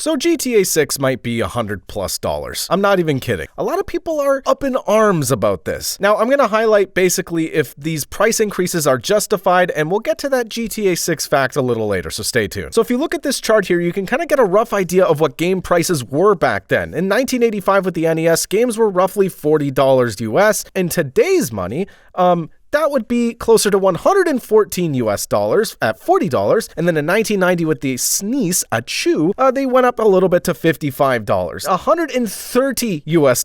So GTA 6 might be $100+. I'm not even kidding. A lot of people are up in arms about this. Now, I'm going to highlight basically if these price increases are justified, and we'll get to that GTA 6 fact a little later, so stay tuned. So if you look at this chart here, you can kind of get a rough idea of what game prices were back then. In 1985 with the NES, games were roughly $40 US. In today's money, that would be closer to $114 US at $40. And then in 1990 with the SNES, they went up a little bit to $55. $130 US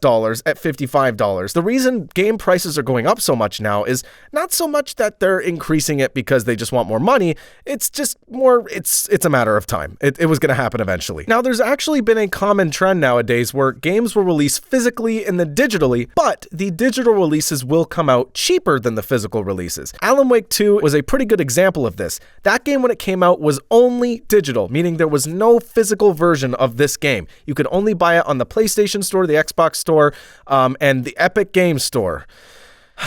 at $55. The reason game prices are going up so much now is not so much that they're increasing it because they just want more money. It's just more, it's a matter of time. It was going to happen eventually. Now, there's actually been a common trend nowadays where games will release physically and then digitally, but the digital releases will come out cheaper than the physical releases. Alan Wake 2 was a pretty good example of this. That game when it came out was only digital, meaning there was no physical version of this game. You could only buy it on the PlayStation Store, the Xbox Store, and the Epic Games Store.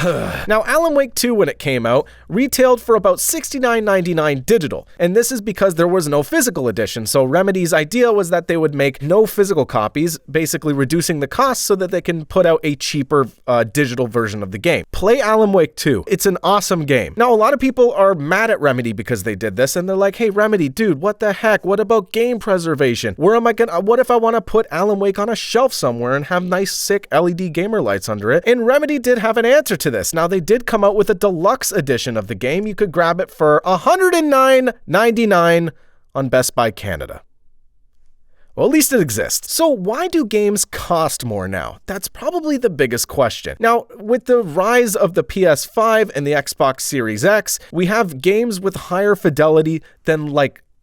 Now, Alan Wake 2, when it came out, retailed for about $69.99 digital, and this is because there was no physical edition, so Remedy's idea was that they would make no physical copies, basically reducing the cost so that they can put out a cheaper digital version of the game. Play Alan Wake 2. It's an awesome game. Now, a lot of people are mad at Remedy because they did this, and they're like, hey, Remedy, dude, what the heck? What about game preservation? What if I want to put Alan Wake on a shelf somewhere and have nice, sick LED gamer lights under it? And Remedy did have an answer to this. Now, they did come out with a deluxe edition of the game. You could grab it for $109.99 on Best Buy Canada. Well, at least it exists. So why do games cost more now? That's probably the biggest question. Now, with the rise of the PS5 and the Xbox Series X, we have games with higher fidelity than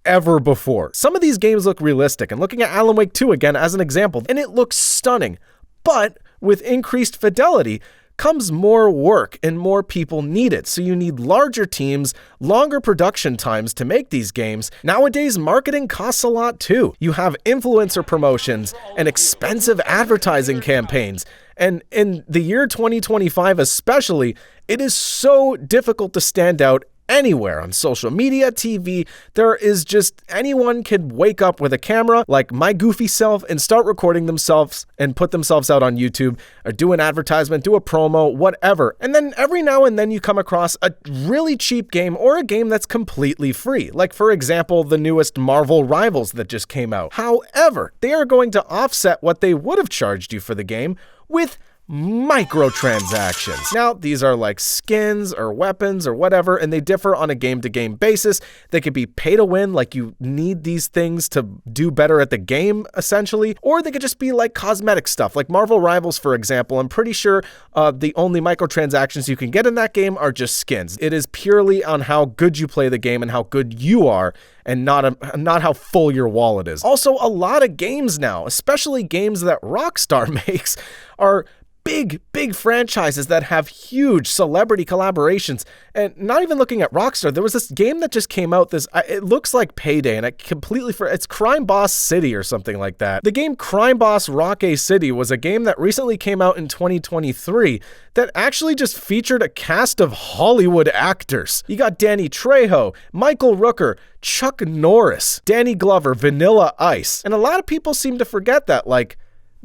ever before. Some of these games look realistic, and looking at Alan Wake 2 again as an example, and it looks stunning. But with increased fidelity comes more work and more people need it. So you need larger teams, longer production times to make these games. Nowadays, marketing costs a lot too. You have influencer promotions and expensive advertising campaigns. And in the year 2025 especially, it is so difficult to stand out anywhere on social media, TV. There is just anyone can wake up with a camera like my goofy self and start recording themselves and put themselves out on YouTube or do an advertisement, do a promo, whatever. And then every now and then you come across a really cheap game or a game that's completely free. Like, for example, the newest Marvel Rivals that just came out. However, they are going to offset what they would have charged you for the game with microtransactions. Now, these are like skins or weapons or whatever, and they differ on a game-to-game basis. They could be pay to win, like you need these things to do better at the game, essentially, or they could just be like cosmetic stuff, like Marvel Rivals, for example. I'm pretty sure the only microtransactions you can get in that game are just skins. It is purely on how good you play the game and how good you are, and not how full your wallet is. Also, a lot of games now, especially games that Rockstar makes, are big franchises that have huge celebrity collaborations. And not even looking at Rockstar, there was this game that just came out, it looks like Payday, and it's Crime Boss City or something like that. The game Crime Boss Rocket City was a game that recently came out in 2023 that actually just featured a cast of Hollywood actors. You got Danny Trejo, Michael Rooker, Chuck Norris, Danny Glover, Vanilla Ice. And a lot of people seem to forget that,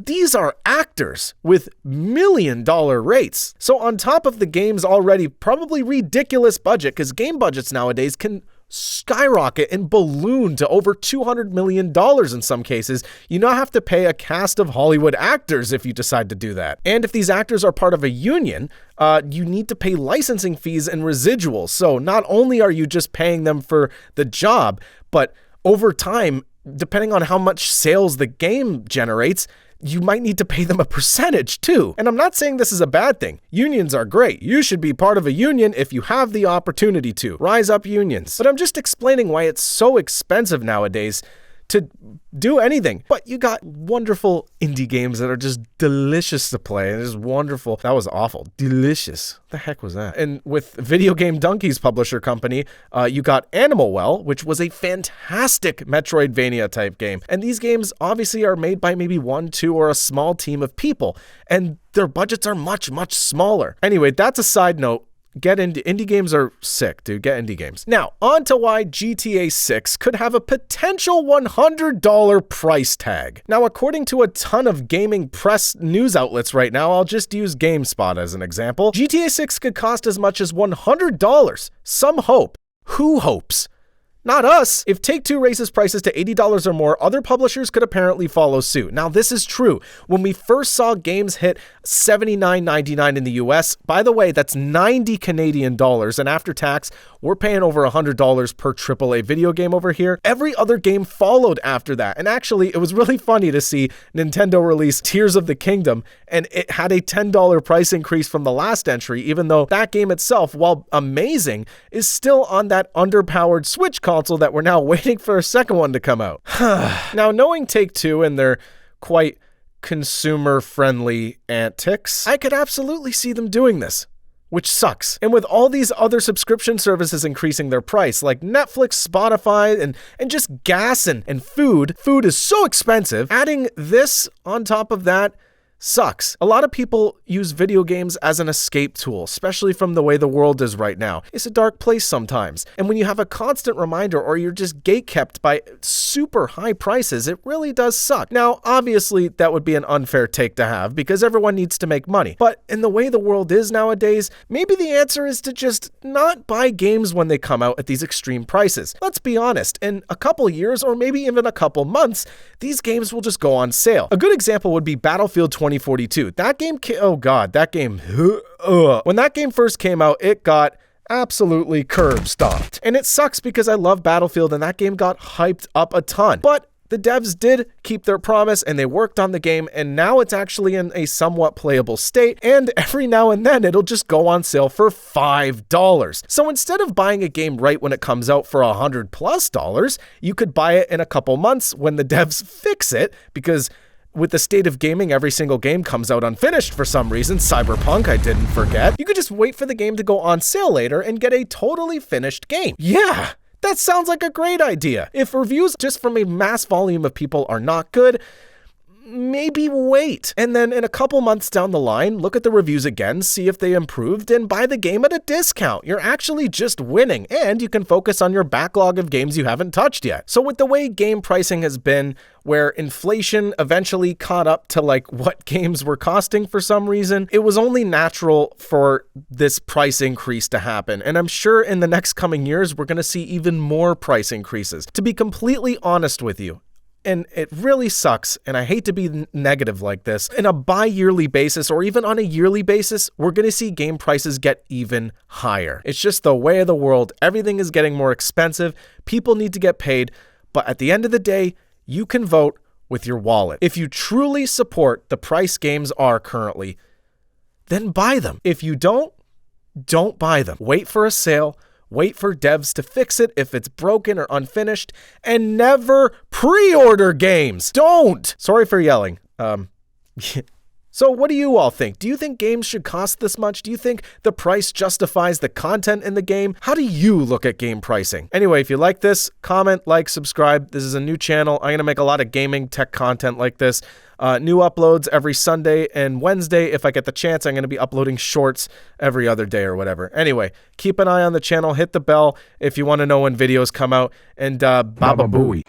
these are actors with million-dollar rates. So on top of the game's already probably ridiculous budget, because game budgets nowadays can skyrocket and balloon to over $200 million in some cases, you now have to pay a cast of Hollywood actors if you decide to do that. And if these actors are part of a union, you need to pay licensing fees and residuals. So not only are you just paying them for the job, but over time, depending on how much sales the game generates, you might need to pay them a percentage too. And I'm not saying this is a bad thing. Unions are great. You should be part of a union if you have the opportunity to. Rise up, unions. But I'm just explaining why it's so expensive nowadays to do anything. But you got wonderful indie games that are just delicious to play. And it's wonderful. That was awful. Delicious. The heck was that? And with Video Game Donkey's publisher company, you got Animal Well, which was a fantastic Metroidvania type game. And these games obviously are made by maybe 1, 2, or a small team of people. And their budgets are much, much smaller. Anyway, that's a side note. get indie games are sick, dude. Get indie games. Now, on to why GTA 6 could have a potential $100 price tag. Now, according to a ton of gaming press news outlets right now, I'll just use GameSpot as an example, GTA 6 could cost as much as $100. Some hope. Who hopes? Not us. If Take-Two raises prices to $80 or more, other publishers could apparently follow suit. Now, this is true. When we first saw games hit $79.99 in the US, by the way, that's 90 Canadian dollars, and after tax, we're paying over $100 per AAA video game over here. Every other game followed after that, and actually, it was really funny to see Nintendo release Tears of the Kingdom, and it had a $10 price increase from the last entry, even though that game itself, while amazing, is still on that underpowered Switch console that we're now waiting for a second one to come out. Now, knowing Take-Two and their quite consumer-friendly antics, I could absolutely see them doing this, which sucks. And with all these other subscription services increasing their price, like Netflix, Spotify, and just gas and food is so expensive, adding this on top of that sucks. A lot of people use video games as an escape tool, especially from the way the world is right now. It's a dark place sometimes. And when you have a constant reminder or you're just gatekept by super high prices, it really does suck. Now, obviously, that would be an unfair take to have because everyone needs to make money. But in the way the world is nowadays, maybe the answer is to just not buy games when they come out at these extreme prices. Let's be honest, in a couple years or maybe even a couple months, these games will just go on sale. A good example would be Battlefield 2042. That game, oh god, that game, when that game first came out, it got absolutely curb stomped. And it sucks because I love Battlefield and that game got hyped up a ton. But the devs did keep their promise and they worked on the game, and now it's actually in a somewhat playable state, and every now and then it'll just go on sale for $5. So instead of buying a game right when it comes out for $100+, you could buy it in a couple months when the devs fix it, because with the state of gaming, every single game comes out unfinished for some reason. Cyberpunk, I didn't forget. You could just wait for the game to go on sale later and get a totally finished game. Yeah, that sounds like a great idea. If reviews just from a mass volume of people are not good, maybe wait. And then in a couple months down the line, look at the reviews again, see if they improved, and buy the game at a discount. You're actually just winning, and you can focus on your backlog of games you haven't touched yet. So with the way game pricing has been, where inflation eventually caught up to like what games were costing for some reason, it was only natural for this price increase to happen. And I'm sure in the next coming years, we're going to see even more price increases. To be completely honest with you, and it really sucks, and I hate to be negative like this, in a bi-yearly basis or even on a yearly basis, we're going to see game prices get even higher. It's just the way of the world. Everything is getting more expensive. People need to get paid. But at the end of the day, you can vote with your wallet. If you truly support the price games are currently, then buy them. If you don't buy them. Wait for a sale. Wait for devs to fix it if it's broken or unfinished, and never pre-order games. Don't! Sorry for yelling. So what do you all think? Do you think games should cost this much? Do you think the price justifies the content in the game? How do you look at game pricing? Anyway, if you like this, comment, like, subscribe. This is a new channel. I'm going to make a lot of gaming tech content like this. New uploads every Sunday and Wednesday. If I get the chance, I'm going to be uploading shorts every other day or whatever. Anyway, keep an eye on the channel. Hit the bell if you want to know when videos come out. And Baba Booey.